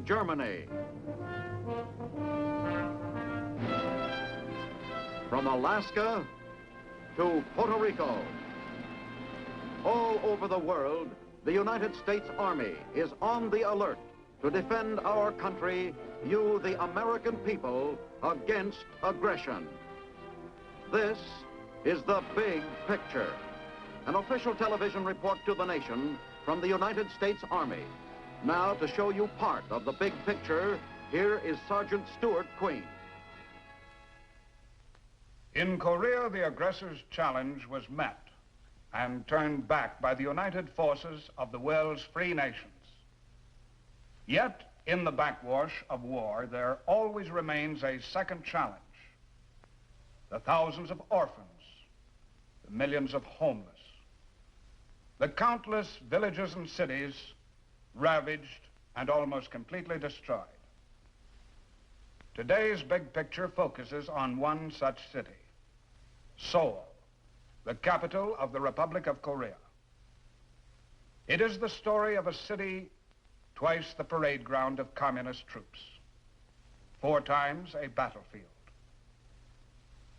Germany. From Alaska to Puerto Rico. All over the world, the United States Army is on the alert to defend our country, you, the American people, against aggression. This is the big picture. An official television report to the nation from the United States Army. Now, to show you part of the big picture, here is Sergeant Stuart Queen. In Korea, the aggressor's challenge was met and turned back by the united forces of the world's free nations. Yet, in the backwash of war, there always remains a second challenge. The thousands of orphans, the millions of homeless, the countless villages and cities ravaged and almost completely destroyed. Today's big picture focuses on one such city, Seoul, the capital of the Republic of Korea. It is the story of a city twice the parade ground of communist troops, 4 times a battlefield.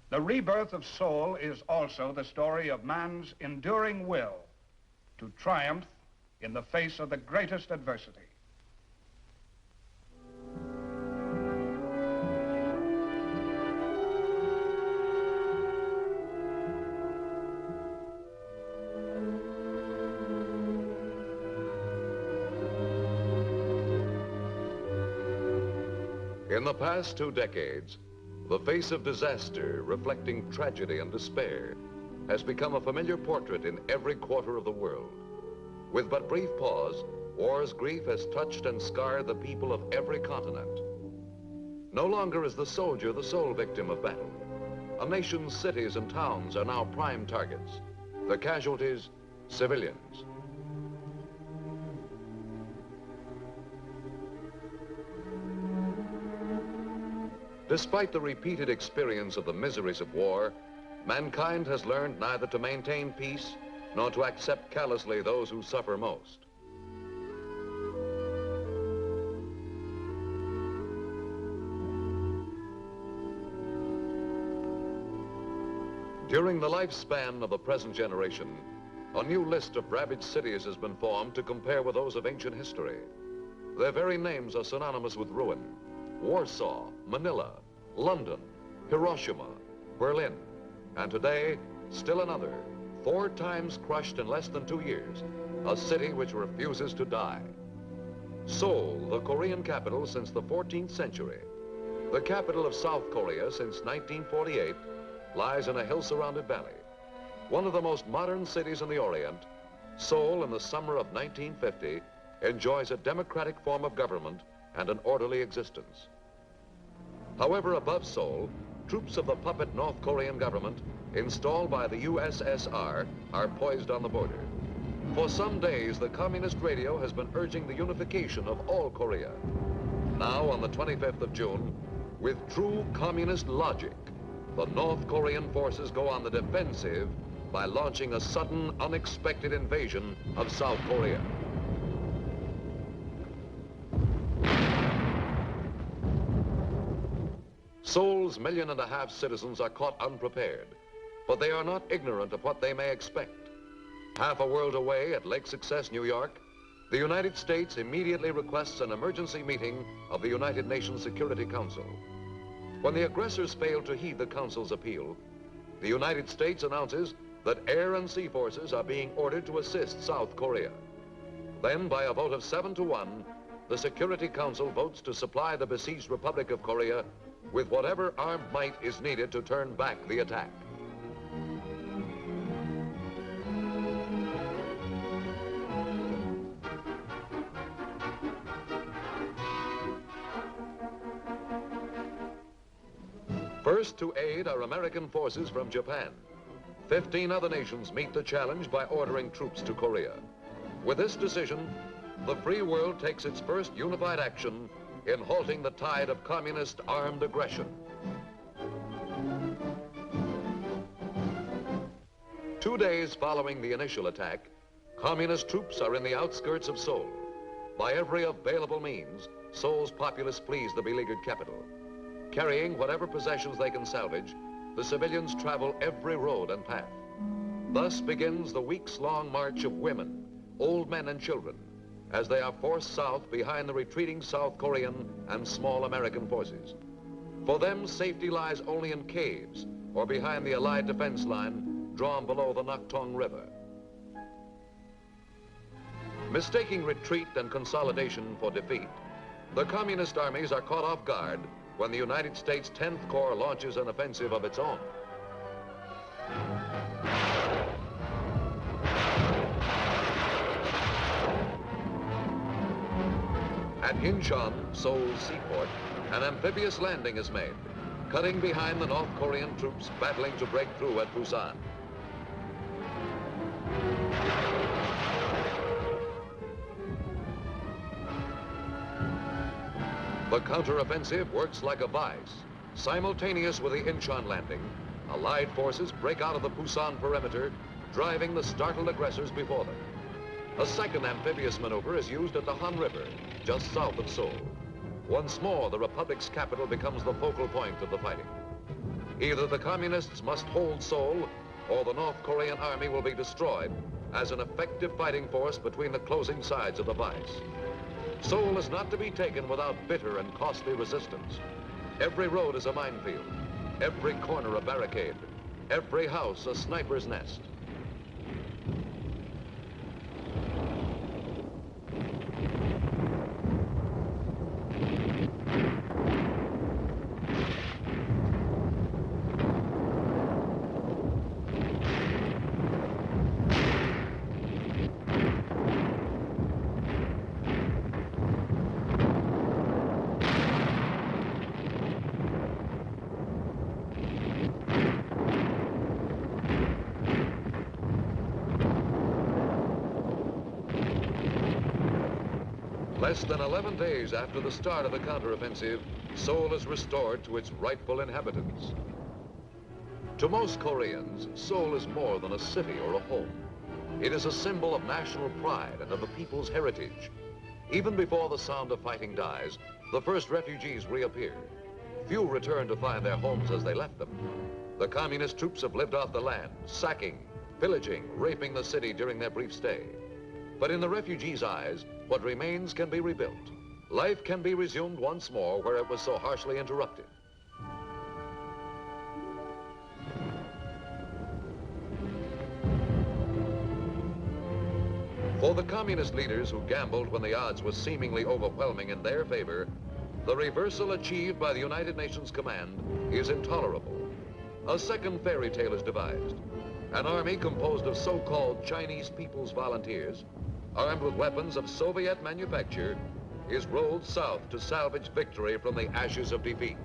The rebirth of Seoul is also the story of man's enduring will to triumph in the face of the greatest adversity. In the past 2 decades, the face of disaster, reflecting tragedy and despair, has become a familiar portrait in every quarter of the world. With but brief pause, war's grief has touched and scarred the people of every continent. No longer is the soldier the sole victim of battle. A nation's cities and towns are now prime targets. The casualties, civilians. Despite the repeated experience of the miseries of war, mankind has learned neither to maintain peace nor to accept callously those who suffer most. During the lifespan of the present generation, a new list of ravaged cities has been formed to compare with those of ancient history. Their very names are synonymous with ruin. Warsaw, Manila, London, Hiroshima, Berlin, and today, still another, 4 times crushed in less than 2 years, a city which refuses to die. Seoul, the Korean capital since the 14th century, the capital of South Korea since 1948, lies in a hill-surrounded valley. One of the most modern cities in the Orient, Seoul in the summer of 1950 enjoys a democratic form of government and an orderly existence. However, above Seoul, troops of the puppet North Korean government installed by the USSR are poised on the border. For some days, the communist radio has been urging the unification of all Korea. Now, on the 25th of June, with true communist logic, the North Korean forces go on the defensive by launching a sudden, unexpected invasion of South Korea. Seoul's 1.5 million citizens are caught unprepared, but they are not ignorant of what they may expect. Half a world away at Lake Success, New York, the United States immediately requests an emergency meeting of the United Nations Security Council. When the aggressors fail to heed the Council's appeal, the United States announces that air and sea forces are being ordered to assist South Korea. Then, by a vote of 7 to 1, the Security Council votes to supply the besieged Republic of Korea with whatever armed might is needed to turn back the attack. First to aid are American forces from Japan. 15 other nations meet the challenge by ordering troops to Korea. With this decision, the free world takes its first unified action in halting the tide of communist armed aggression. 2 days following the initial attack, communist troops are in the outskirts of Seoul. By every available means, Seoul's populace flees the beleaguered capital. Carrying whatever possessions they can salvage, the civilians travel every road and path. Thus begins the weeks-long march of women, old men and children, as they are forced south behind the retreating South Korean and small American forces. For them, safety lies only in caves or behind the Allied defense line drawn below the Naktung River. Mistaking retreat and consolidation for defeat, the communist armies are caught off guard when the United States 10th Corps launches an offensive of its own. At Incheon, Seoul's seaport, an amphibious landing is made, cutting behind the North Korean troops battling to break through at Busan. The counteroffensive works like a vice. Simultaneous with the Incheon landing, Allied forces break out of the Busan perimeter, driving the startled aggressors before them. A second amphibious maneuver is used at the Han River, just south of Seoul. Once more, the Republic's capital becomes the focal point of the fighting. Either the communists must hold Seoul, or the North Korean army will be destroyed as an effective fighting force between the closing sides of the vice. Seoul is not to be taken without bitter and costly resistance. Every road is a minefield, every corner a barricade, every house a sniper's nest. Less than 11 days after the start of the counteroffensive, Seoul is restored to its rightful inhabitants. To most Koreans, Seoul is more than a city or a home. It is a symbol of national pride and of the people's heritage. Even before the sound of fighting dies, the first refugees reappear. Few return to find their homes as they left them. The communist troops have lived off the land, sacking, pillaging, raping the city during their brief stay. But in the refugees' eyes, what remains can be rebuilt. Life can be resumed once more where it was so harshly interrupted. For the communist leaders who gambled when the odds were seemingly overwhelming in their favor, the reversal achieved by the United Nations Command is intolerable. A second fairy tale is devised. An army composed of so-called Chinese People's Volunteers, armed with weapons of Soviet manufacture, is rolled south to salvage victory from the ashes of defeat.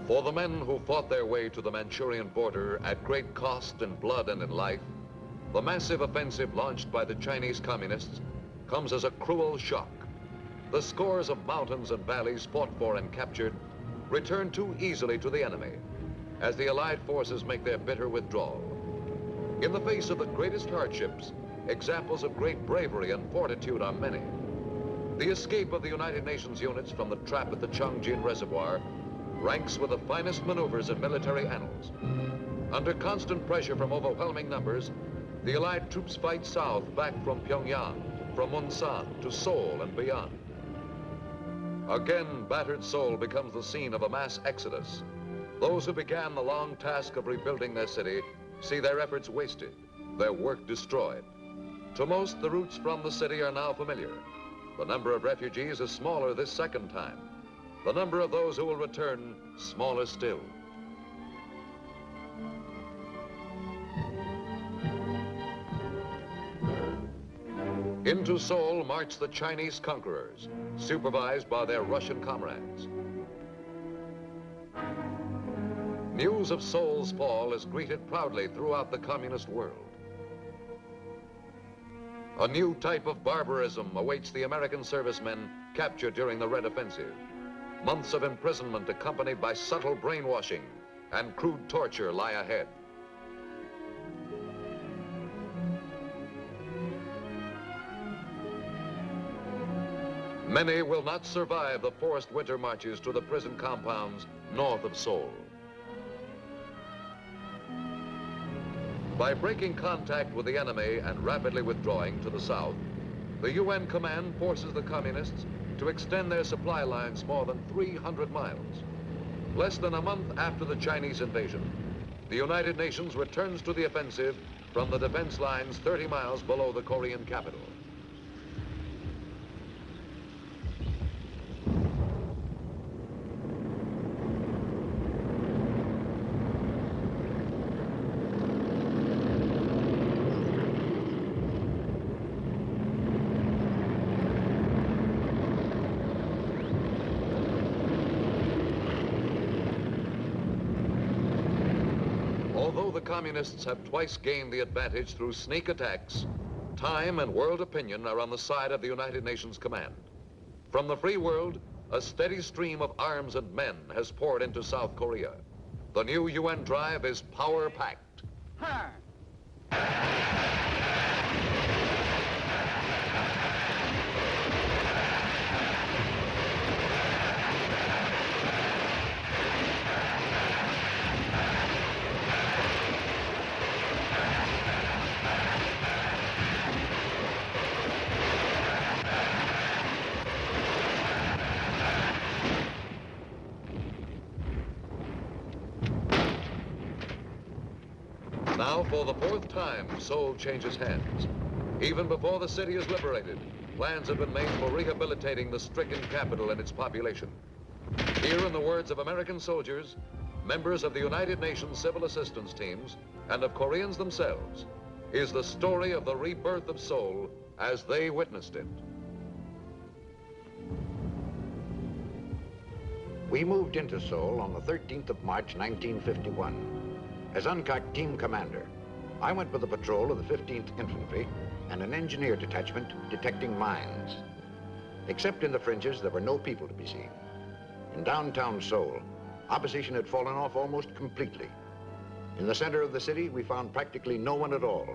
For the men who fought their way to the Manchurian border at great cost in blood and in life, the massive offensive launched by the Chinese communists comes as a cruel shock. The scores of mountains and valleys fought for and captured return too easily to the enemy as the Allied forces make their bitter withdrawal. In the face of the greatest hardships, examples of great bravery and fortitude are many. The escape of the United Nations units from the trap at the Chongjin Reservoir ranks with the finest maneuvers in military annals. Under constant pressure from overwhelming numbers, the Allied troops fight south back from Pyongyang, from Munsan to Seoul and beyond. Again, battered Seoul becomes the scene of a mass exodus. Those who began the long task of rebuilding their city see their efforts wasted, their work destroyed. To most, the routes from the city are now familiar. The number of refugees is smaller this second time. The number of those who will return, smaller still. Into Seoul march the Chinese conquerors, supervised by their Russian comrades. News of Seoul's fall is greeted proudly throughout the communist world. A new type of barbarism awaits the American servicemen captured during the Red Offensive. Months of imprisonment accompanied by subtle brainwashing and crude torture lie ahead. Many will not survive the forced winter marches to the prison compounds north of Seoul. By breaking contact with the enemy and rapidly withdrawing to the south, the UN command forces the communists to extend their supply lines more than 300 miles. Less than a month after the Chinese invasion, the United Nations returns to the offensive from the defense lines 30 miles below the Korean capital. Although the communists have twice gained the advantage through sneak attacks, time and world opinion are on the side of the United Nations command. From the free world, a steady stream of arms and men has poured into South Korea. The new UN drive is power-packed. Now, for the fourth time, Seoul changes hands. Even before the city is liberated, plans have been made for rehabilitating the stricken capital and its population. Here, in the words of American soldiers, members of the United Nations Civil Assistance Teams, and of Koreans themselves, is the story of the rebirth of Seoul as they witnessed it. We moved into Seoul on the 13th of March, 1951. As UNCAC team commander, I went with a patrol of the 15th Infantry and an engineer detachment detecting mines. Except in the fringes, there were no people to be seen. In downtown Seoul, opposition had fallen off almost completely. In the center of the city, we found practically no one at all.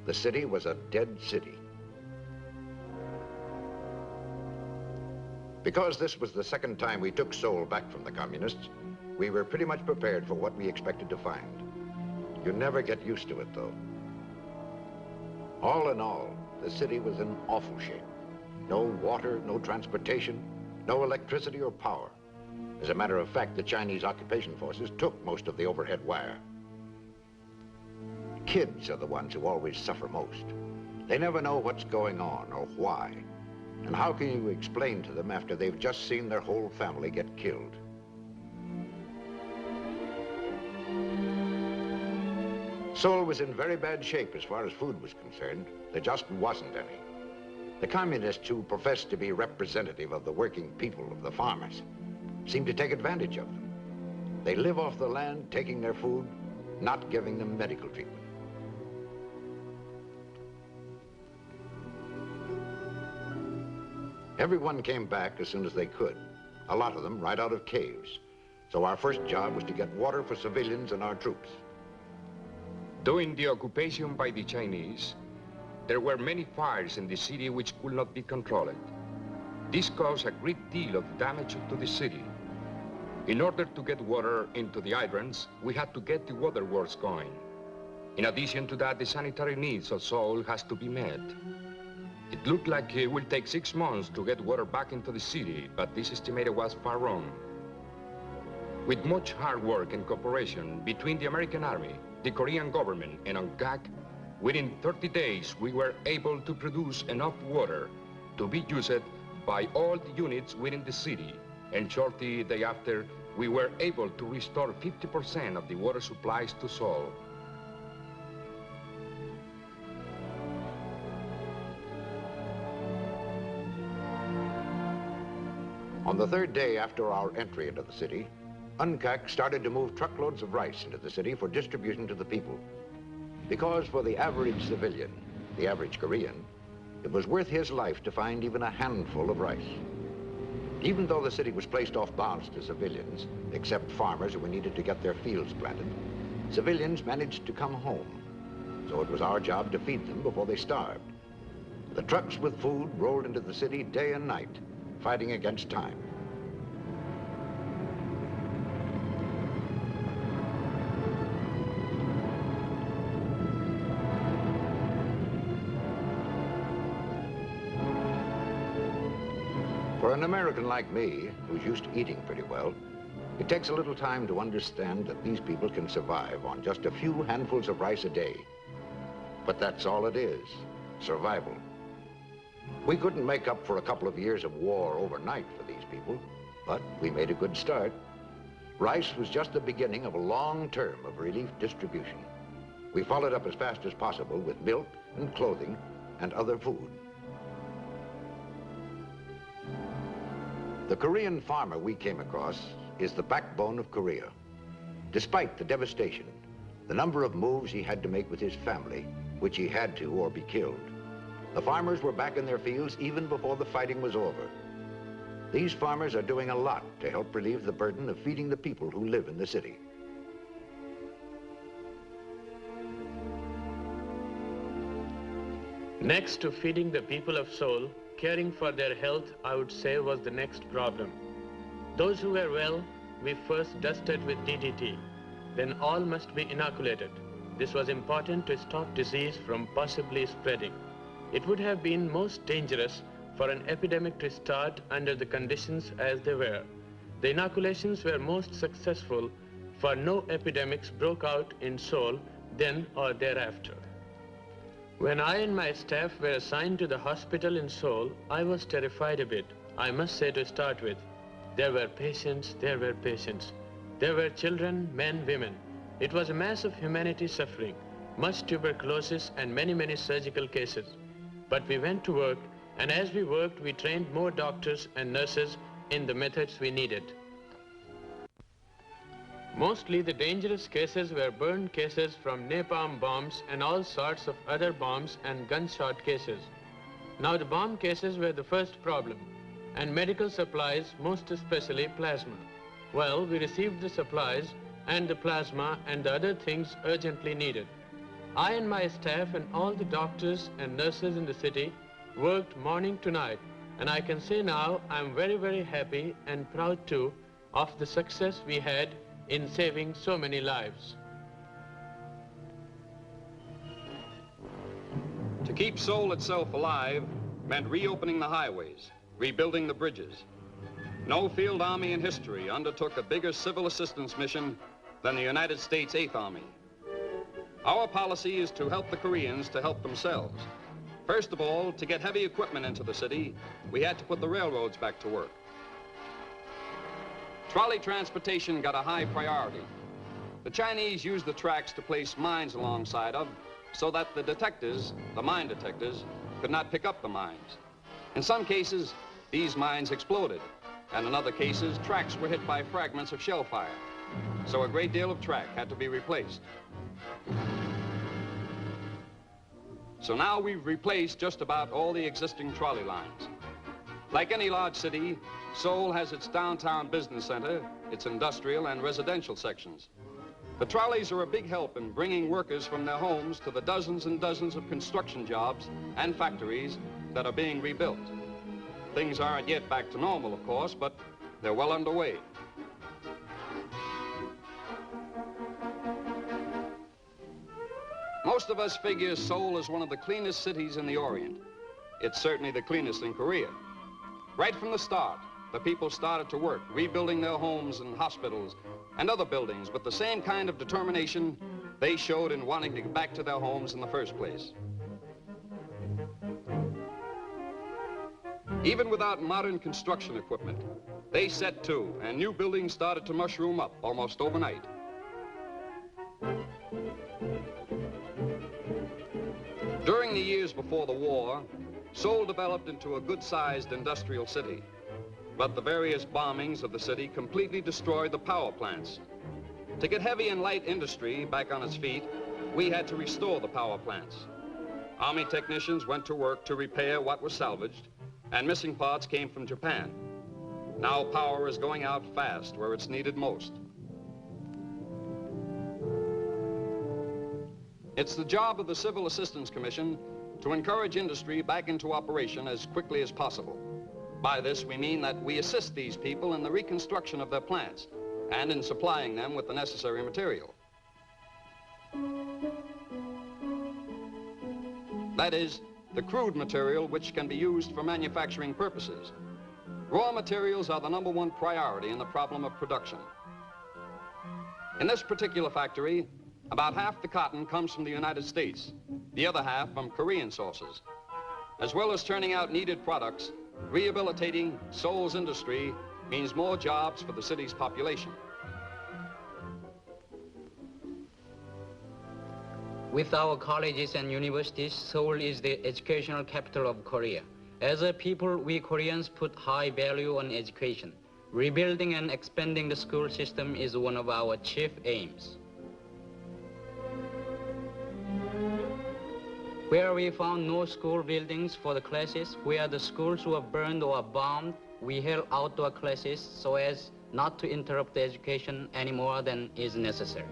The city was a dead city. Because this was the second time we took Seoul back from the communists, we were pretty much prepared for what we expected to find. You never get used to it, though. All in all, the city was in awful shape. No water, no transportation, no electricity or power. As a matter of fact, the Chinese occupation forces took most of the overhead wire. Kids are the ones who always suffer most. They never know what's going on or why. And how can you explain to them after they've just seen their whole family get killed? Seoul was in very bad shape as far as food was concerned. There just wasn't any. The communists who professed to be representative of the working people, of the farmers, seemed to take advantage of them. They live off the land, taking their food, not giving them medical treatment. Everyone came back as soon as they could, a lot of them right out of caves. So our first job was to get water for civilians and our troops. During the occupation by the Chinese, there were many fires in the city which could not be controlled. This caused a great deal of damage to the city. In order to get water into the hydrants, we had to get the waterworks going. In addition to that, the sanitary needs of Seoul has to be met. It looked like it will take 6 months to get water back into the city, but this estimate was far wrong. With much hard work and cooperation between the American Army, the Korean government, and UNCAC, within 30 days, we were able to produce enough water to be used by all the units within the city. And shortly thereafter, we were able to restore 50% of the water supplies to Seoul. On the third day after our entry into the city, UNCAC started to move truckloads of rice into the city for distribution to the people. Because for the average civilian, the average Korean, It was worth his life to find even a handful of rice. Even though the city was placed off bounds to civilians, except farmers who needed to get their fields planted, civilians managed to come home. So it was our job to feed them before they starved. The trucks with food rolled into the city day and night, fighting against time. For an American like me, who's used to eating pretty well, it takes a little time to understand that these people can survive on just a few handfuls of rice a day. But that's all it is, survival. We couldn't make up for a couple of years of war overnight for these people, but we made a good start. Rice was just the beginning of a long term of relief distribution. We followed up as fast as possible with milk and clothing and other food. The Korean farmer we came across is the backbone of Korea. Despite the devastation, the number of moves he had to make with his family, which he had to or be killed, the farmers were back in their fields even before the fighting was over. These farmers are doing a lot to help relieve the burden of feeding the people who live in the city. Next to feeding the people of Seoul, caring for their health, I would say, was the next problem. Those who were well, we first dusted with DDT. Then all must be inoculated. This was important to stop disease from possibly spreading. It would have been most dangerous for an epidemic to start under the conditions as they were. The inoculations were most successful, for no epidemics broke out in Seoul then or thereafter. When I and my staff were assigned to the hospital in Seoul, I was terrified a bit, I must say to start with. There were patients, there were patients. There were children, men, women. It was a mass of humanity suffering, much tuberculosis and many surgical cases. But we went to work, and as we worked, we trained more doctors and nurses in the methods we needed. Mostly the dangerous cases were burned cases from napalm bombs and all sorts of other bombs and gunshot cases. Now the bomb cases were the first problem, and medical supplies, most especially plasma. Well, we received the supplies and the plasma and the other things urgently needed. I and my staff and all the doctors and nurses in the city worked morning to night, and I can say now I'm very happy and proud too of the success we had in saving so many lives. To keep Seoul itself alive meant reopening the highways, rebuilding the bridges. No field army in history undertook a bigger civil assistance mission than the United States 8th Army. Our policy is to help the Koreans to help themselves. First of all, to get heavy equipment into the city, we had to put the railroads back to work. Trolley transportation got a high priority. The Chinese used the tracks to place mines alongside of, so that the detectors, the mine detectors, could not pick up the mines. In some cases, these mines exploded, and in other cases, tracks were hit by fragments of shell fire. So a great deal of track had to be replaced. So now we've replaced just about all the existing trolley lines. Like any large city, Seoul has its downtown business center, its industrial and residential sections. The trolleys are a big help in bringing workers from their homes to the dozens and dozens of construction jobs and factories that are being rebuilt. Things aren't yet back to normal, of course, but they're well underway. Most of us figure Seoul is one of the cleanest cities in the Orient. It's certainly the cleanest in Korea. Right from the start, the people started to work, rebuilding their homes and hospitals and other buildings with the same kind of determination they showed in wanting to get back to their homes in the first place. Even without modern construction equipment, they set to, and new buildings started to mushroom up almost overnight. During the years before the war, Seoul developed into a good-sized industrial city. But the various bombings of the city completely destroyed the power plants. To get heavy and light industry back on its feet, we had to restore the power plants. Army technicians went to work to repair what was salvaged, and missing parts came from Japan. Now power is going out fast where it's needed most. It's the job of the Civil Assistance Commission to encourage industry back into operation as quickly as possible. By this, we mean that we assist these people in the reconstruction of their plants and in supplying them with the necessary material. That is, the crude material which can be used for manufacturing purposes. Raw materials are the #1 priority in the problem of production. In this particular factory, about half the cotton comes from the United States, the other half from Korean sources. As well as turning out needed products, rehabilitating Seoul's industry means more jobs for the city's population. With our colleges and universities, Seoul is the educational capital of Korea. As a people, we Koreans put high value on education. Rebuilding and expanding the school system is one of our chief aims. Where we found no school buildings for the classes, where the schools were burned or bombed, we held outdoor classes so as not to interrupt the education any more than is necessary.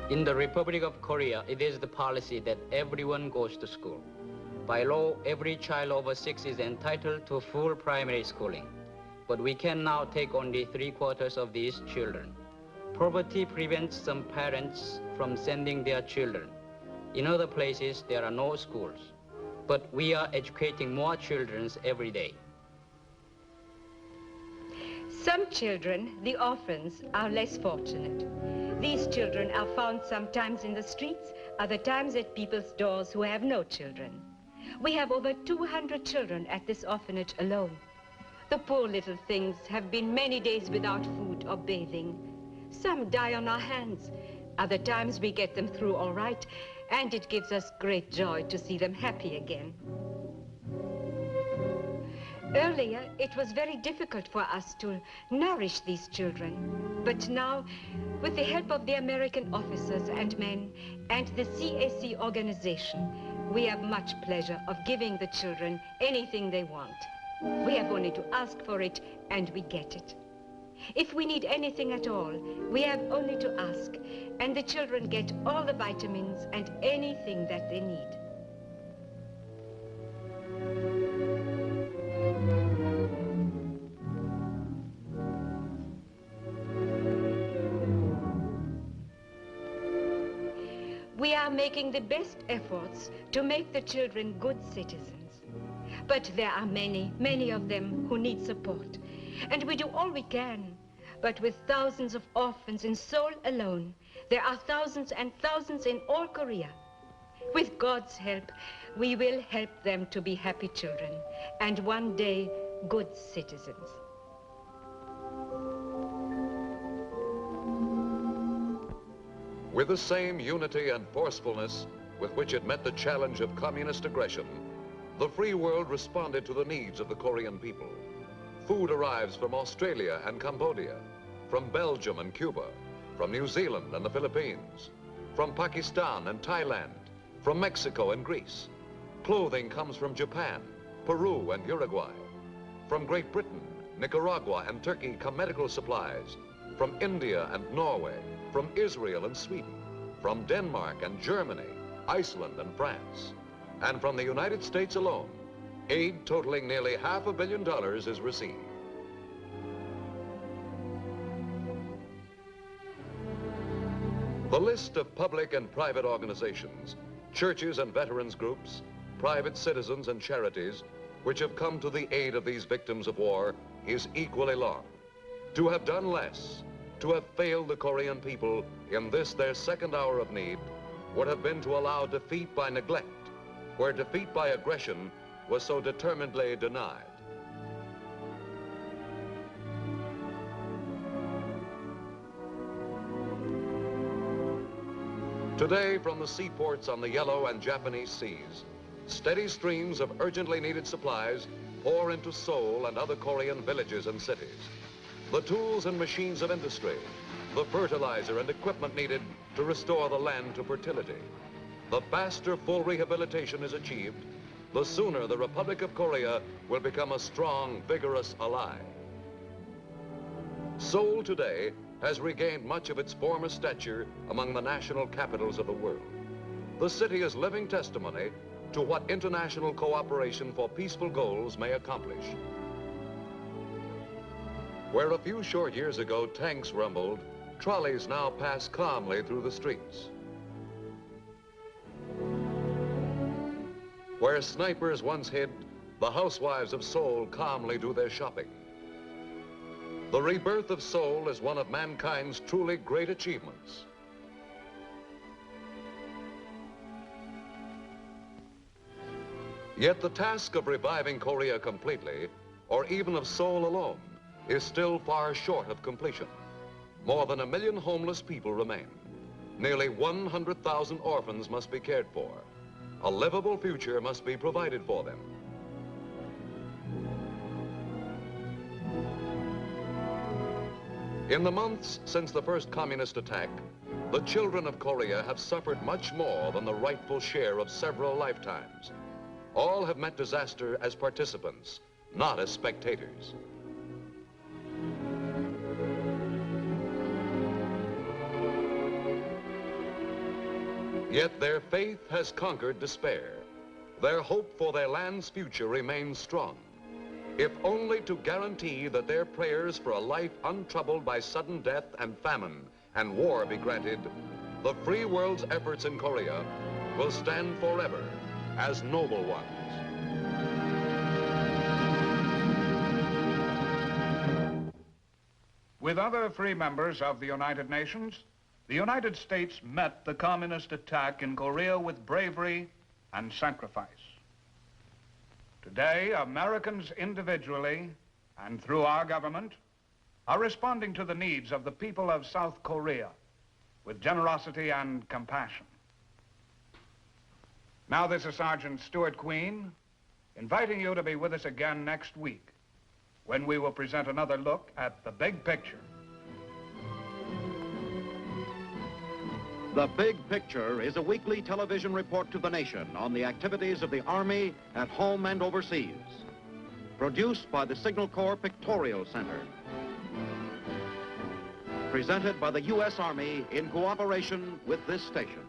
In the Republic of Korea, it is the policy that everyone goes to school. By law, every child over 6 is entitled to full primary schooling. But we can now take only 3/4 of these children. Poverty prevents some parents from sending their children. In other places, there are no schools. But we are educating more children every day. Some children, the orphans, are less fortunate. These children are found sometimes in the streets, other times at people's doors who have no children. We have over 200 children at this orphanage alone. The poor little things have been many days without food or bathing. Some die on our hands. Other times we get them through all right, and it gives us great joy to see them happy again. Earlier, it was very difficult for us to nourish these children. But now, with the help of the American officers and men and the CAC organization, we have much pleasure of giving the children anything they want. We have only to ask for it, and we get it. If we need anything at all, we have only to ask, and the children get all the vitamins and anything that they need. We are making the best efforts to make the children good citizens. But there are many, many of them who need support. And we do all we can. But with thousands of orphans in Seoul alone, there are thousands and thousands in all Korea. With God's help, we will help them to be happy children, and one day, good citizens. With the same unity and forcefulness with which it met the challenge of communist aggression, the free world responded to the needs of the Korean people. Food arrives from Australia and Cambodia, from Belgium and Cuba, from New Zealand and the Philippines, from Pakistan and Thailand, from Mexico and Greece. Clothing comes from Japan, Peru and Uruguay. From Great Britain, Nicaragua and Turkey come medical supplies. From India and Norway, from Israel and Sweden, from Denmark and Germany, Iceland and France. And from the United States alone, aid totaling nearly $500 million is received. The list of public and private organizations, churches and veterans groups, private citizens and charities, which have come to the aid of these victims of war is equally long. To have done less, to have failed the Korean people in this their second hour of need, would have been to allow defeat by neglect, where defeat by aggression was so determinedly denied. Today, from the seaports on the Yellow and Japanese seas, steady streams of urgently needed supplies pour into Seoul and other Korean villages and cities. The tools and machines of industry, the fertilizer and equipment needed to restore the land to fertility. the faster full rehabilitation is achieved, the sooner the Republic of Korea will become a strong, vigorous ally. Seoul today has regained much of its former stature among the national capitals of the world. The city is living testimony to what international cooperation for peaceful goals may accomplish. Where a few short years ago tanks rumbled, trolleys now pass calmly through the streets. Where snipers once hid, the housewives of Seoul calmly do their shopping. The rebirth of Seoul is one of mankind's truly great achievements. Yet the task of reviving Korea completely, or even of Seoul alone, is still far short of completion. More than 1 million homeless people remain. Nearly 100,000 orphans must be cared for. A livable future must be provided for them. In the months since the first communist attack, the children of Korea have suffered much more than the rightful share of several lifetimes. All have met disaster as participants, not as spectators. Yet their faith has conquered despair. Their hope for their land's future remains strong, if only to guarantee that their prayers for a life untroubled by sudden death and famine and war be granted, the free world's efforts in Korea will stand forever as noble ones. With other free members of the United Nations, the United States met the communist attack in Korea with bravery and sacrifice. Today, Americans individually and through our government are responding to the needs of the people of South Korea with generosity and compassion. Now, this is Sergeant Stuart Queen, inviting you to be with us again next week when we will present another look at the big picture. The Big Picture is a weekly television report to the nation on the activities of the Army at home and overseas. Produced by the Signal Corps Pictorial Center. Presented by the U.S. Army in cooperation with this station.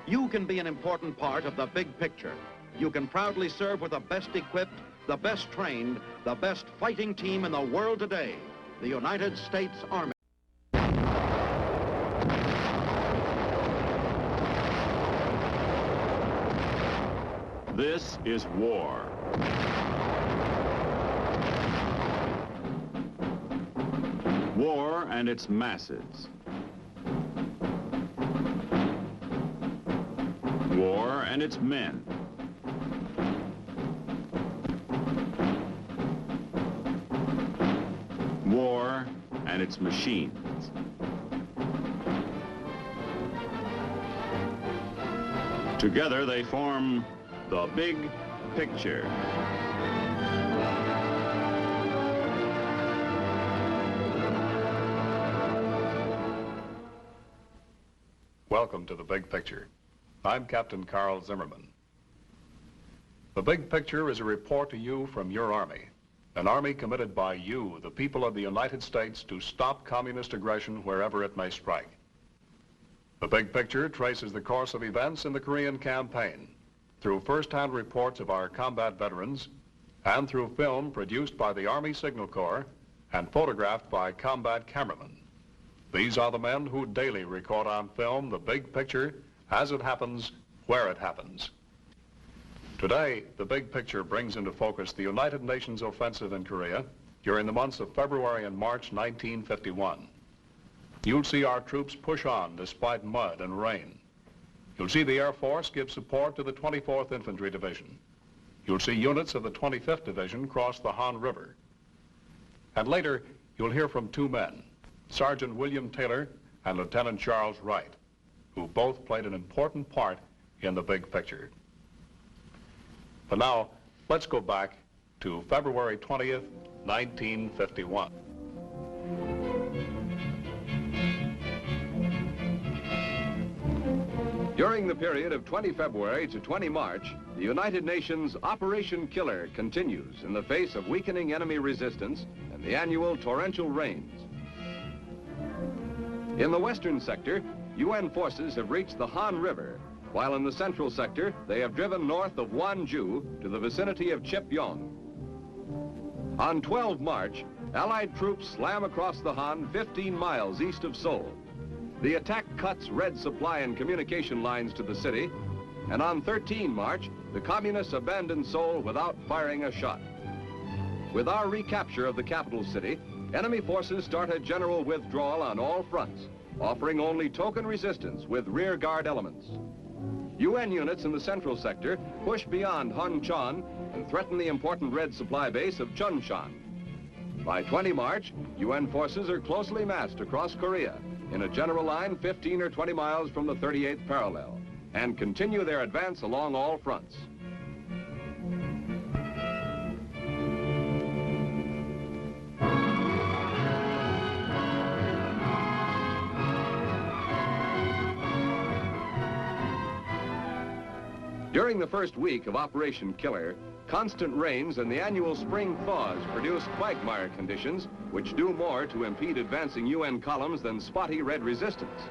You can be an important part of the big picture. You can proudly serve with the best equipped, the best trained, the best fighting team in the world today, the United States Army. This is war. War and its masses. War and its men. War and its machines. Together they form the big picture. Welcome to The Big Picture. I'm Captain Carl Zimmerman. The Big Picture is a report to you from your Army, an Army committed by you, the people of the United States, to stop communist aggression wherever it may strike. The Big Picture traces the course of events in the Korean campaign through first-hand reports of our combat veterans and through film produced by the Army Signal Corps and photographed by combat cameramen. These are the men who daily record on film the big picture as it happens, where it happens. Today, the big picture brings into focus the United Nations offensive in Korea during the months of February and March 1951. You'll see our troops push on despite mud and rain. You'll see the Air Force give support to the 24th Infantry Division. You'll see units of the 25th Division cross the Han River. And later, you'll hear from two men, Sergeant William Taylor and Lieutenant Charles Wright, who both played an important part in the big picture. But now, let's go back to February 20th, 1951. During the period of 20 February to 20 March, the United Nations Operation Killer continues in the face of weakening enemy resistance and the annual torrential rains. In the western sector, UN forces have reached the Han River, while in the central sector, they have driven north of Wanju to the vicinity of Chepyong. On 12 March, Allied troops slam across the Han 15 miles east of Seoul. The attack cuts red supply and communication lines to the city, and on 13 March, the communists abandoned Seoul without firing a shot. With our recapture of the capital city, enemy forces start a general withdrawal on all fronts, offering only token resistance with rear guard elements. UN units in the central sector push beyond Huncheon and threaten the important red supply base of Chunshan. By 20 March, UN forces are closely massed across Korea in a general line 15 or 20 miles from the 38th parallel and continue their advance along all fronts. During the first week of Operation Killer, constant rains and the annual spring thaws produce quagmire conditions which do more to impede advancing UN columns than spotty red resistance.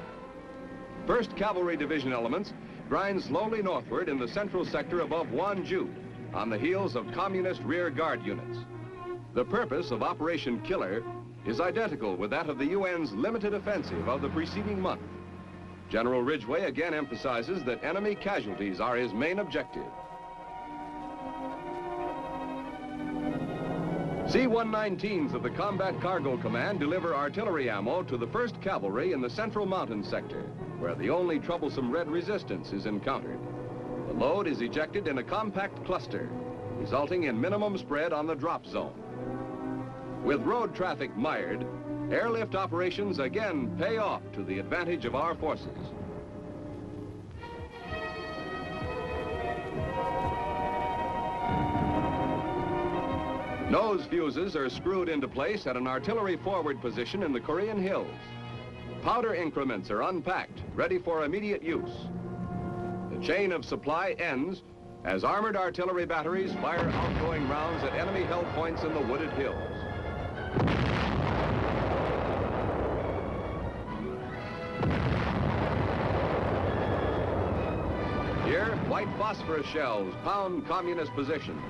1st Cavalry Division elements grind slowly northward in the central sector above Wanju on the heels of communist rear guard units. The purpose of Operation Killer is identical with that of the UN's limited offensive of the preceding month. General Ridgway again emphasizes that enemy casualties are his main objective. C-119s of the Combat Cargo Command deliver artillery ammo to the 1st Cavalry in the Central Mountain sector, where the only troublesome red resistance is encountered. The load is ejected in a compact cluster, resulting in minimum spread on the drop zone. With road traffic mired, airlift operations again pay off to the advantage of our forces. Nose fuses are screwed into place at an artillery forward position in the Korean hills. Powder increments are unpacked, ready for immediate use. The chain of supply ends as armored artillery batteries fire outgoing rounds at enemy held points in the wooded hills. Here, white phosphorus shells pound communist positions.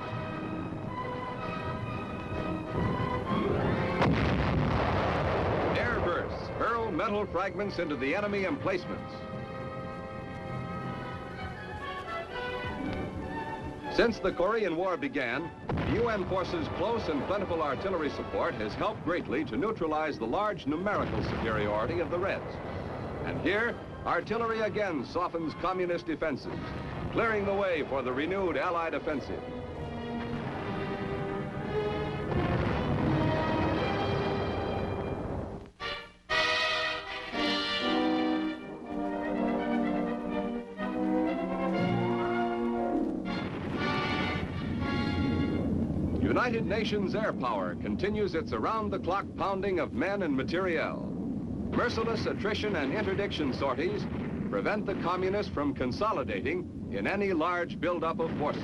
Air bursts hurl metal fragments into the enemy emplacements. Since the Korean War began, the UN forces' close and plentiful artillery support has helped greatly to neutralize the large numerical superiority of the Reds. And here, artillery again softens communist defenses, clearing the way for the renewed Allied offensive. United Nations air power continues its around-the-clock pounding of men and materiel. Merciless attrition and interdiction sorties prevent the communists from consolidating in any large buildup of forces.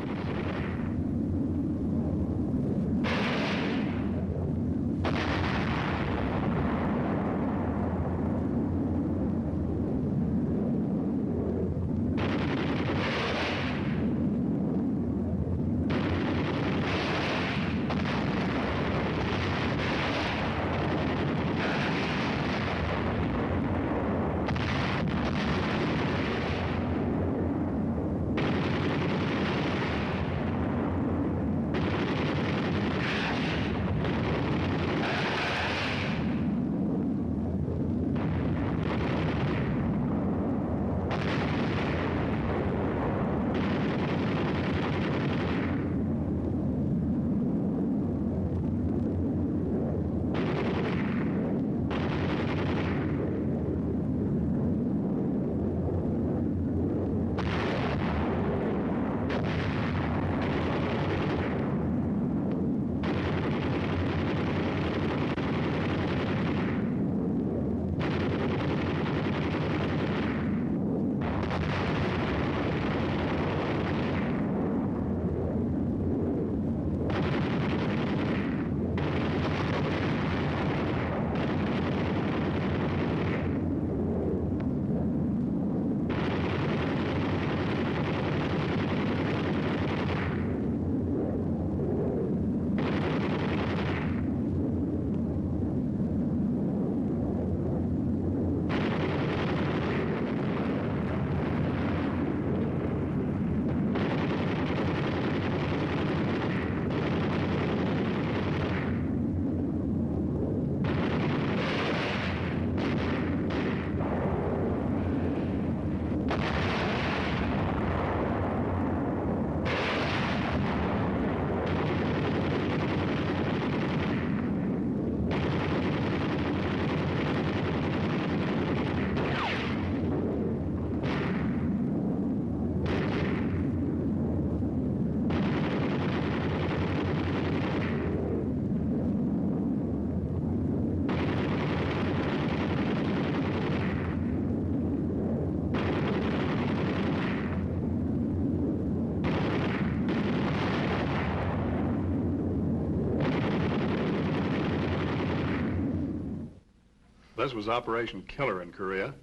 This was Operation Killer in Korea.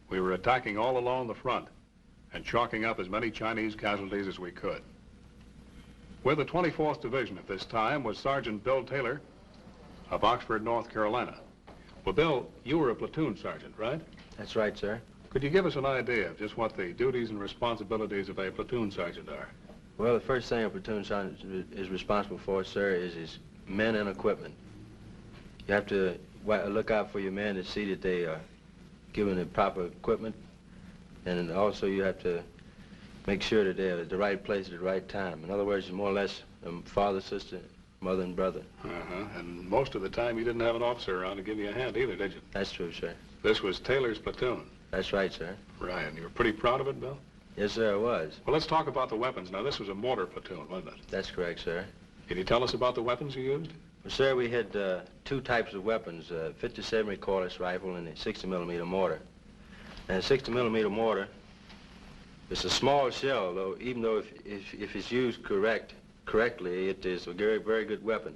We were attacking all along the front and chalking up as many Chinese casualties as we could. With the 24th Division at this time was Sergeant Bill Taylor of Oxford, North Carolina. Well, Bill, you were a platoon sergeant, right? That's right, sir. Could you give us an idea of just what the duties and responsibilities of a platoon sergeant are? Well, the first thing a platoon sergeant is responsible for, sir, is his men and equipment. You have to look out for your men to see that they are given the proper equipment, and also you have to make sure that they're at the right place at the right time. In other words, more or less father, sister, mother, and brother. And most of the time you didn't have an officer around to give you a hand either, did you? That's true, sir. This was Taylor's platoon. That's right, sir. Right, and you were pretty proud of it, Bill? Yes, sir, I was. Well, let's talk about the weapons. Now, this was a mortar platoon, wasn't it? That's correct, sir. Can you tell us about the weapons you used? Well, sir, we had two types of weapons, 57 recoilless rifle and a 60-millimeter mortar. And a 60-millimeter mortar, it's a small shell, though, even though if it's used correctly, it is a very, very good weapon.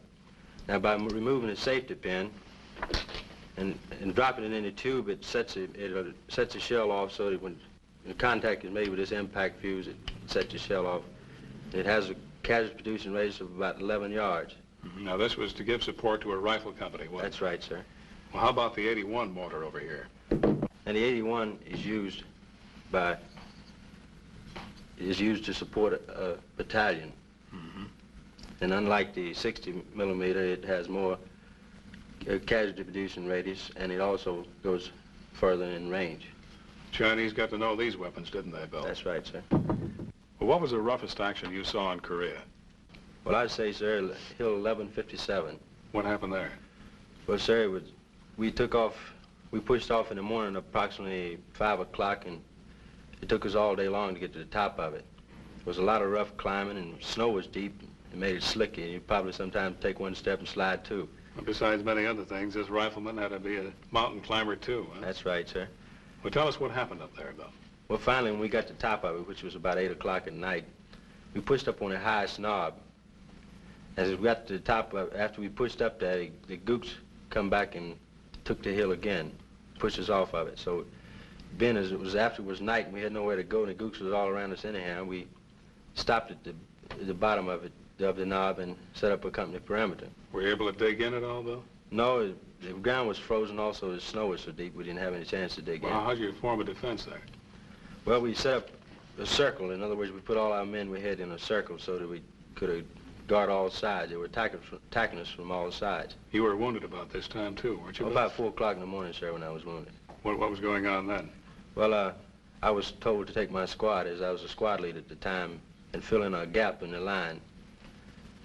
Now, by removing the safety pin and dropping it in the tube, it sets the shell off so that when contact is made with this impact fuse, it sets the shell off. It has a casualty-producing radius of about 11 yards. Now, this was to give support to a rifle company, wasn't it? That's right, sir. Well, how about the 81 mortar over here? And the 81 is used to support a battalion. And unlike the 60-millimeter, it has more casualty-producing radius, and it also goes further in range. Chinese got to know these weapons, didn't they, Bill? That's right, sir. Well, what was the roughest action you saw in Korea? Well, I'd say, sir, Hill 1157. What happened there? Well, sir, we pushed off in the morning approximately 5 o'clock, and it took us all day long to get to the top of it. There was a lot of rough climbing, and snow was deep. It made it slicky, and you'd probably sometimes take one step and slide two. Well, besides many other things, this rifleman had to be a mountain climber, too, huh? That's right, sir. Well, tell us what happened up there, Bill. Well, finally, when we got to the top of it, which was about 8 o'clock at night, we pushed up on the highest knob. As we got to the top, after we pushed up there, the gooks come back and took the hill again, pushed us off of it. So, being as after it was night and we had nowhere to go and the gooks was all around us anyhow, we stopped at the bottom of the knob and set up a company perimeter. Were you able to dig in at all, Bill? No, the ground was frozen. Also, the snow was so deep we didn't have any chance to dig in. Well, how'd you form a defense there? Well, we set up a circle. In other words, we put all our men we had in a circle so that we could guard all sides. They were attacking us from all sides. You were wounded about this time, too, weren't you? Well, about 4 o'clock in the morning, sir, when I was wounded. What was going on then? Well, I was told to take my squad, as I was a squad leader at the time, and fill in a gap in the line.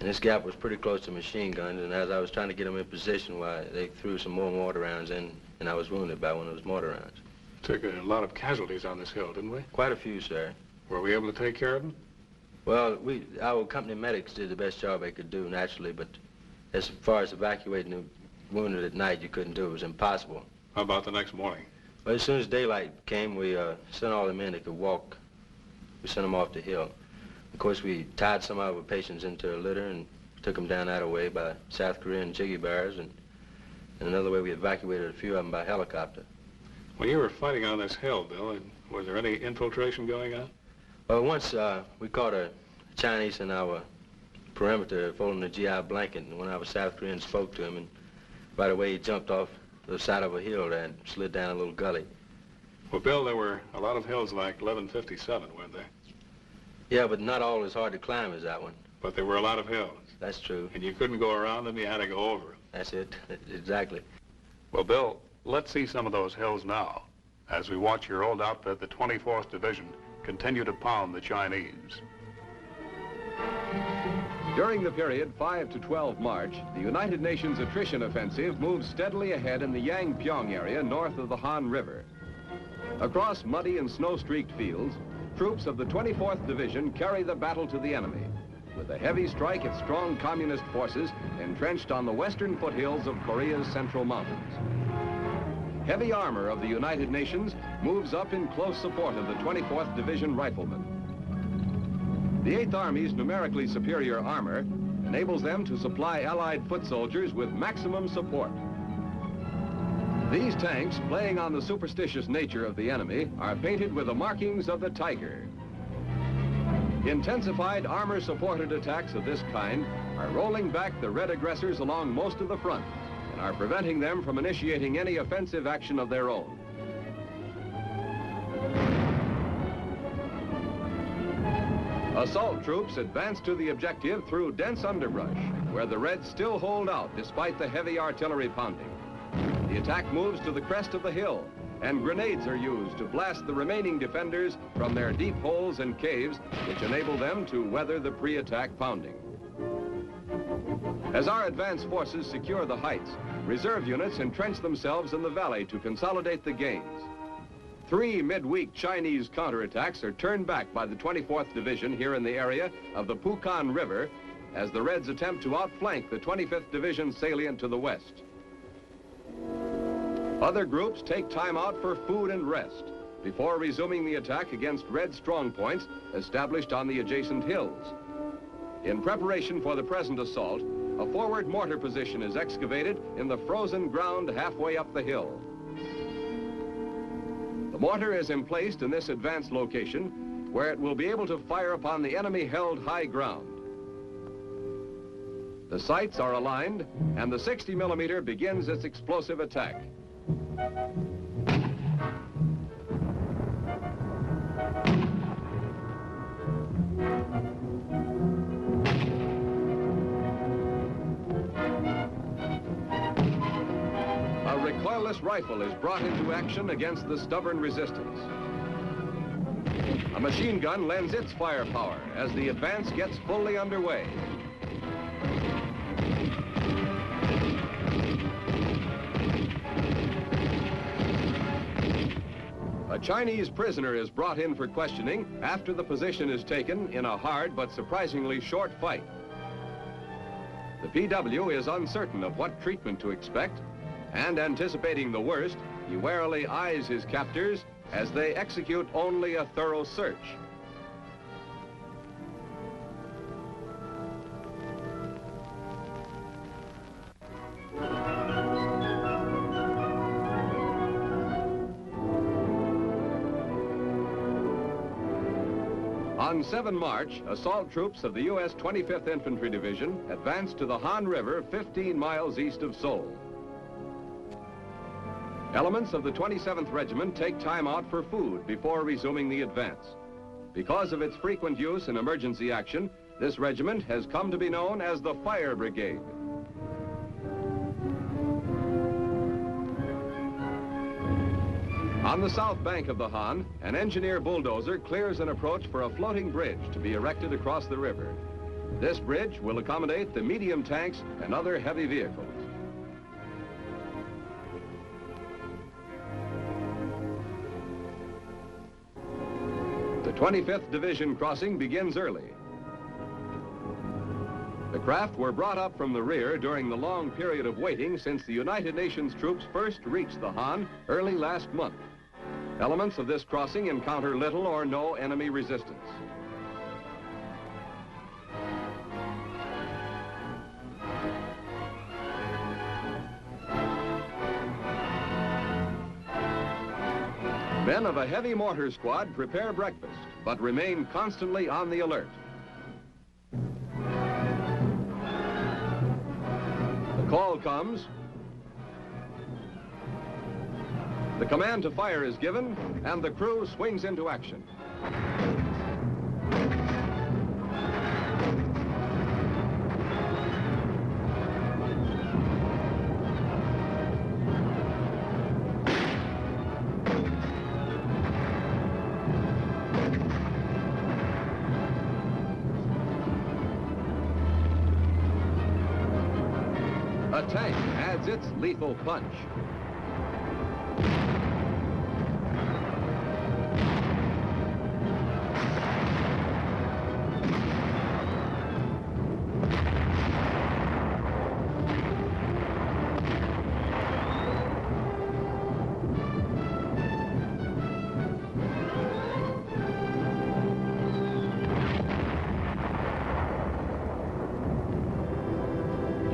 And this gap was pretty close to machine guns, and as I was trying to get them in position, why they threw some more mortar rounds in, and I was wounded by one of those mortar rounds. Took a lot of casualties on this hill, didn't we? Quite a few, sir. Were we able to take care of them? Well, our company medics did the best job they could do, naturally, but as far as evacuating the wounded at night, you couldn't do it. It was impossible. How about the next morning? Well, as soon as daylight came, we sent all the men that could walk. We sent them off the hill. Of course, we tied some of our patients into a litter and took them down that way by South Korean jiggy bears, and another way we evacuated a few of them by helicopter. When you were fighting on this hill, Bill, was there any infiltration going on? Well, once we caught a Chinese in our perimeter folding a GI blanket, and one of our South Koreans spoke to him, and right away he jumped off the side of a hill there and slid down a little gully. Well, Bill, there were a lot of hills like 1157, weren't there? Yeah, but not all as hard to climb as that one. But there were a lot of hills. That's true. And you couldn't go around them, you had to go over them. That's it, exactly. Well, Bill, let's see some of those hills now, as we watch your old outfit, the 24th Division, continue to pound the Chinese. During the period 5 to 12 March, the United Nations attrition offensive moved steadily ahead in the Yangpyeong area north of the Han River. Across muddy and snow-streaked fields, troops of the 24th Division carry the battle to the enemy, with a heavy strike at strong communist forces entrenched on the western foothills of Korea's central mountains. Heavy armor of the United Nations moves up in close support of the 24th Division riflemen. The 8th Army's numerically superior armor enables them to supply Allied foot soldiers with maximum support. These tanks, playing on the superstitious nature of the enemy, are painted with the markings of the tiger. Intensified armor-supported attacks of this kind are rolling back the red aggressors along most of the front and are preventing them from initiating any offensive action of their own. Assault troops advance to the objective through dense underbrush, where the Reds still hold out despite the heavy artillery pounding. The attack moves to the crest of the hill, and grenades are used to blast the remaining defenders from their deep holes and caves, which enable them to weather the pre-attack pounding. As our advance forces secure the heights, reserve units entrench themselves in the valley to consolidate the gains. 3 midweek Chinese counterattacks are turned back by the 24th Division here in the area of the Pukan River as the Reds attempt to outflank the 25th Division salient to the west. Other groups take time out for food and rest before resuming the attack against Red strongpoints established on the adjacent hills. In preparation for the present assault, a forward mortar position is excavated in the frozen ground halfway up the hill. The mortar is emplaced in this advanced location where it will be able to fire upon the enemy-held high ground. The sights are aligned, and the 60mm begins its explosive attack. A recoilless rifle is brought into action against the stubborn resistance. A machine gun lends its firepower as the advance gets fully underway. A Chinese prisoner is brought in for questioning after the position is taken in a hard but surprisingly short fight. The PW is uncertain of what treatment to expect, and anticipating the worst, he warily eyes his captors as they execute only a thorough search. On 7 March, assault troops of the U.S. 25th Infantry Division advanced to the Han River 15 miles east of Seoul. Elements of the 27th Regiment take time out for food before resuming the advance. Because of its frequent use in emergency action, this regiment has come to be known as the Fire Brigade. On the south bank of the Han, an engineer bulldozer clears an approach for a floating bridge to be erected across the river. This bridge will accommodate the medium tanks and other heavy vehicles. The 25th Division crossing begins early. The craft were brought up from the rear during the long period of waiting since the United Nations troops first reached the Han early last month. Elements of this crossing encounter little or no enemy resistance. Men of a heavy mortar squad prepare breakfast, but remain constantly on the alert. The call comes. The command to fire is given, and the crew swings into action. A tank adds its lethal punch.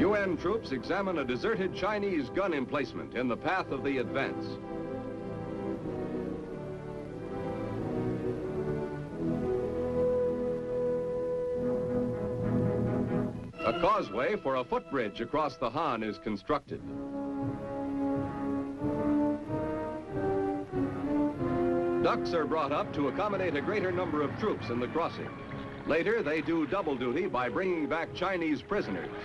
UN troops examine a deserted Chinese gun emplacement in the path of the advance. A causeway for a footbridge across the Han is constructed. Ducks are brought up to accommodate a greater number of troops in the crossing. Later, they do double duty by bringing back Chinese prisoners.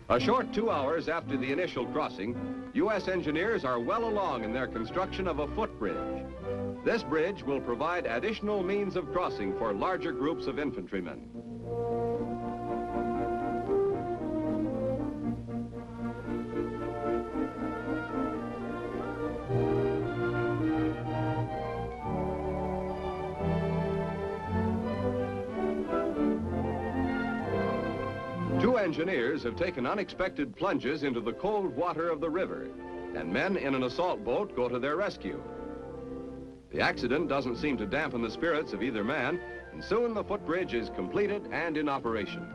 A short 2 hours after the initial crossing, U.S. engineers are well along in their construction of a footbridge. This bridge will provide additional means of crossing for larger groups of infantrymen. Two engineers have taken unexpected plunges into the cold water of the river, and men in an assault boat go to their rescue. The accident doesn't seem to dampen the spirits of either man, and soon the footbridge is completed and in operation.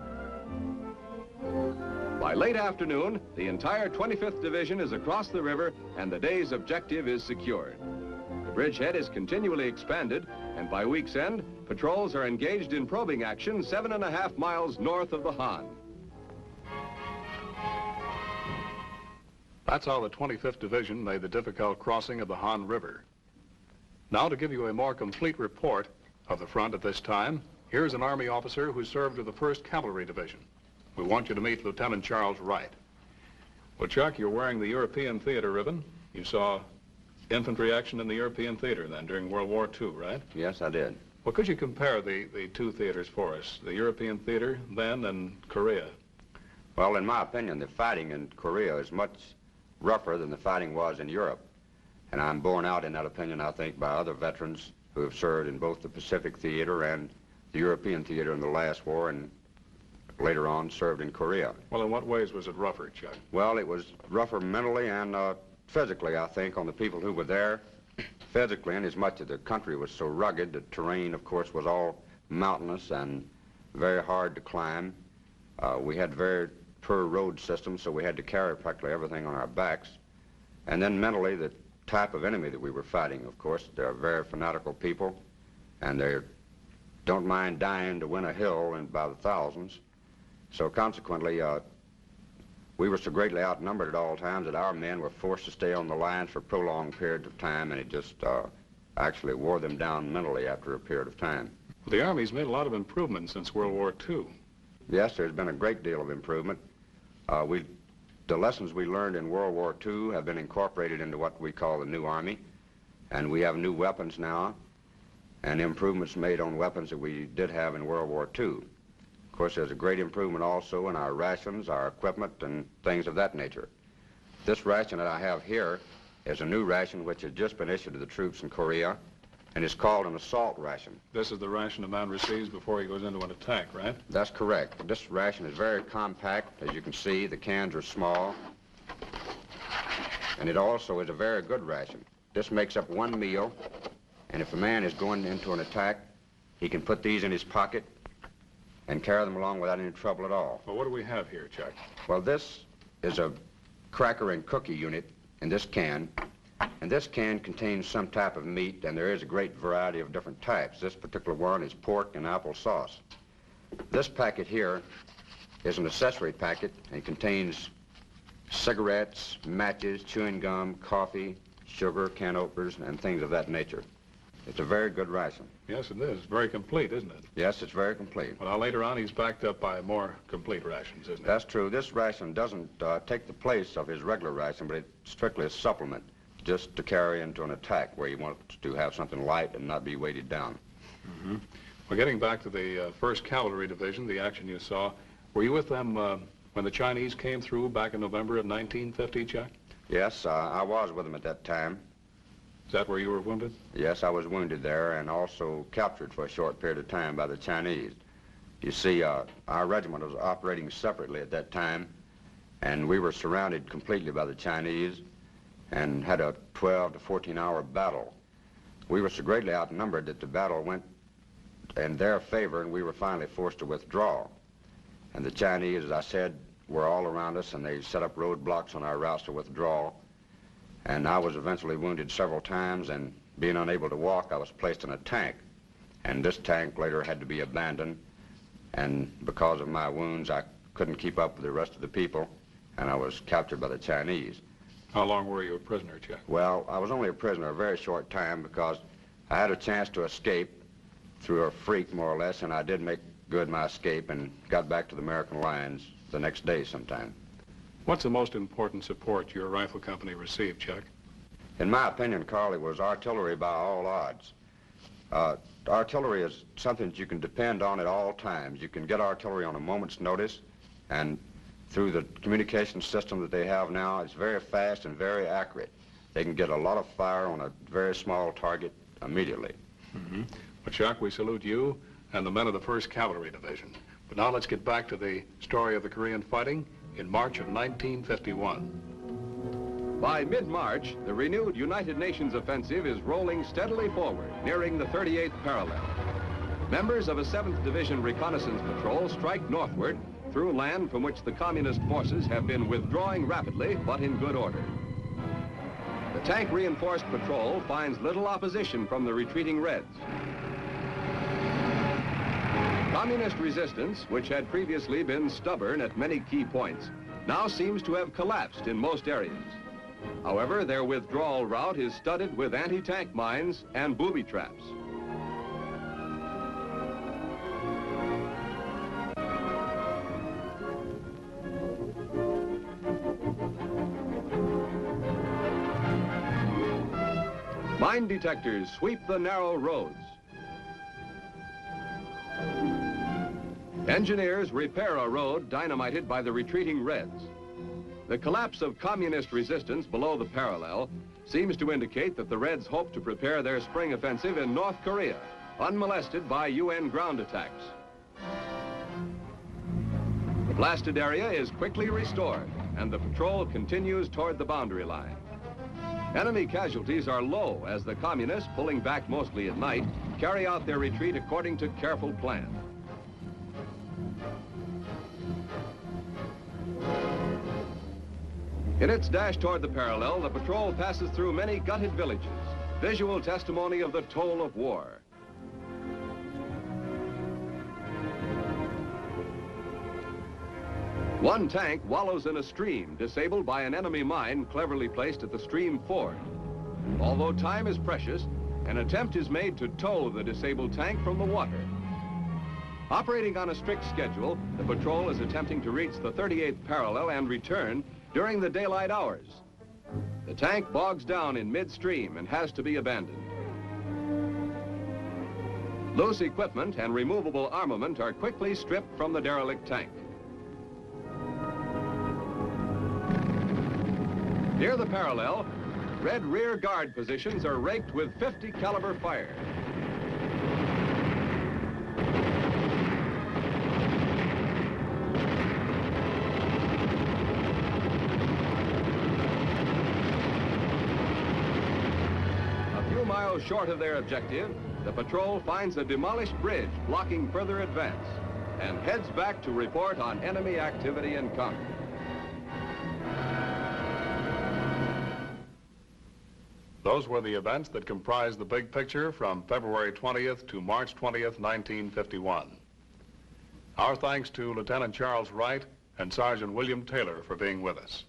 By late afternoon, the entire 25th Division is across the river, and the day's objective is secured. The bridgehead is continually expanded, and by week's end, patrols are engaged in probing action 7.5 miles north of the Han. That's how the 25th Division made the difficult crossing of the Han River. Now, to give you a more complete report of the front at this time, here's an Army officer who served with the 1st Cavalry Division. We want you to meet Lieutenant Charles Wright. Well, Chuck, you're wearing the European theater ribbon. You saw infantry action in the European theater then during World War II, right? Yes, I did. Well, could you compare the two theaters for us, the European theater then and Korea? Well, in my opinion, the fighting in Korea is much rougher than the fighting was in Europe. And I'm borne out in that opinion, I think, by other veterans who have served in both the Pacific Theater and the European Theater in the last war, and later on served in Korea. Well, in what ways was it rougher, Chuck? Well, it was rougher mentally and physically, I think, on the people who were there. Physically, and as much as the country was so rugged, the terrain, of course, was all mountainous and very hard to climb. We had very poor road systems, so we had to carry practically everything on our backs. And then mentally, the type of enemy that we were fighting, of course, they're very fanatical people, and they don't mind dying to win a hill by the thousands. So consequently, we were so greatly outnumbered at all times that our men were forced to stay on the lines for prolonged periods of time, and it just actually wore them down mentally after a period of time. The Army's made a lot of improvements since World War II. Yes, there's been a great deal of improvement. The lessons we learned in World War II have been incorporated into what we call the new Army, and we have new weapons now, and improvements made on weapons that we did have in World War II. Of course, there's a great improvement also in our rations, our equipment, and things of that nature. This ration that I have here is a new ration which has just been issued to the troops in Korea, and it's called an assault ration. This is the ration a man receives before he goes into an attack, right? That's correct. This ration is very compact. As you can see, the cans are small. And it also is a very good ration. This makes up one meal, and if a man is going into an attack, he can put these in his pocket and carry them along without any trouble at all. Well, what do we have here, Chuck? Well, this is a cracker and cookie unit in this can. And this can contains some type of meat, and there is a great variety of different types. This particular one is pork and apple sauce. This packet here is an accessory packet, and it contains cigarettes, matches, chewing gum, coffee, sugar, can openers, and things of that nature. It's a very good ration. Yes, it is. Very complete, isn't it? Yes, it's very complete. Well, now, later on, he's backed up by more complete rations, isn't it? That's true. This ration doesn't take the place of his regular ration, but it's strictly a supplement, just to carry into an attack where you want to have something light and not be weighted down. Mm-hmm. Well, getting back to the 1st Cavalry Division, the action you saw, were you with them when the Chinese came through back in November of 1950, Chuck? Yes, I was with them at that time. Is that where you were wounded? Yes, I was wounded there and also captured for a short period of time by the Chinese. You see, our regiment was operating separately at that time, and we were surrounded completely by the Chinese and had a 12 to 14-hour battle. We were so greatly outnumbered that the battle went in their favor, and we were finally forced to withdraw. And the Chinese, as I said, were all around us, and they set up roadblocks on our routes to withdrawal. And I was eventually wounded several times, and being unable to walk, I was placed in a tank. And this tank later had to be abandoned, and because of my wounds, I couldn't keep up with the rest of the people, and I was captured by the Chinese. How long were you a prisoner, Chuck? Well, I was only a prisoner a very short time because I had a chance to escape through a freak, more or less, and I did make good my escape and got back to the American lines the next day sometime. What's the most important support your rifle company received, Chuck? In my opinion, Carl, it was artillery by all odds. Artillery is something that you can depend on at all times. You can get artillery on a moment's notice, and through the communication system that they have now, it's very fast and very accurate. They can get a lot of fire on a very small target immediately. Mm-hmm. Well, Chuck, we salute you and the men of the 1st Cavalry Division. But now let's get back to the story of the Korean fighting in March of 1951. By mid-March, the renewed United Nations offensive is rolling steadily forward, nearing the 38th parallel. Members of a 7th Division reconnaissance patrol strike northward through land from which the communist forces have been withdrawing rapidly, but in good order. The tank-reinforced patrol finds little opposition from the retreating Reds. Communist resistance, which had previously been stubborn at many key points, now seems to have collapsed in most areas. However, their withdrawal route is studded with anti-tank mines and booby traps. Mine detectors sweep the narrow roads. Engineers repair a road dynamited by the retreating Reds. The collapse of communist resistance below the parallel seems to indicate that the Reds hope to prepare their spring offensive in North Korea, unmolested by UN ground attacks. The blasted area is quickly restored, and the patrol continues toward the boundary line. Enemy casualties are low as the communists, pulling back mostly at night, carry out their retreat according to careful plan. In its dash toward the parallel, the patrol passes through many gutted villages, visual testimony of the toll of war. One tank wallows in a stream, disabled by an enemy mine cleverly placed at the stream ford. Although time is precious, an attempt is made to tow the disabled tank from the water. Operating on a strict schedule, the patrol is attempting to reach the 38th parallel and return during the daylight hours. The tank bogs down in midstream and has to be abandoned. Loose equipment and removable armament are quickly stripped from the derelict tank. Near the parallel, Red rear guard positions are raked with 50 caliber fire. A few miles short of their objective, the patrol finds a demolished bridge blocking further advance and heads back to report on enemy activity in Concord. Those were the events that comprised the big picture from February 20th to March 20th, 1951. Our thanks to Lieutenant Charles Wright and Sergeant William Taylor for being with us.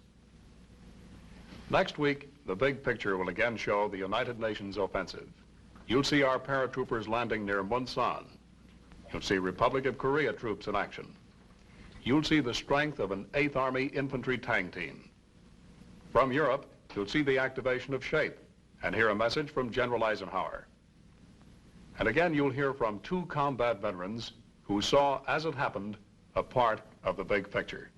Next week, the big picture will again show the United Nations offensive. You'll see our paratroopers landing near Munsan. You'll see Republic of Korea troops in action. You'll see the strength of an 8th Army infantry tank team. From Europe, you'll see the activation of SHAPE and hear a message from General Eisenhower. And again, you'll hear from 2 combat veterans who saw, as it happened, a part of the big picture.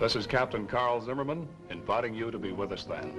This is Captain Carl Zimmerman, inviting you to be with us then.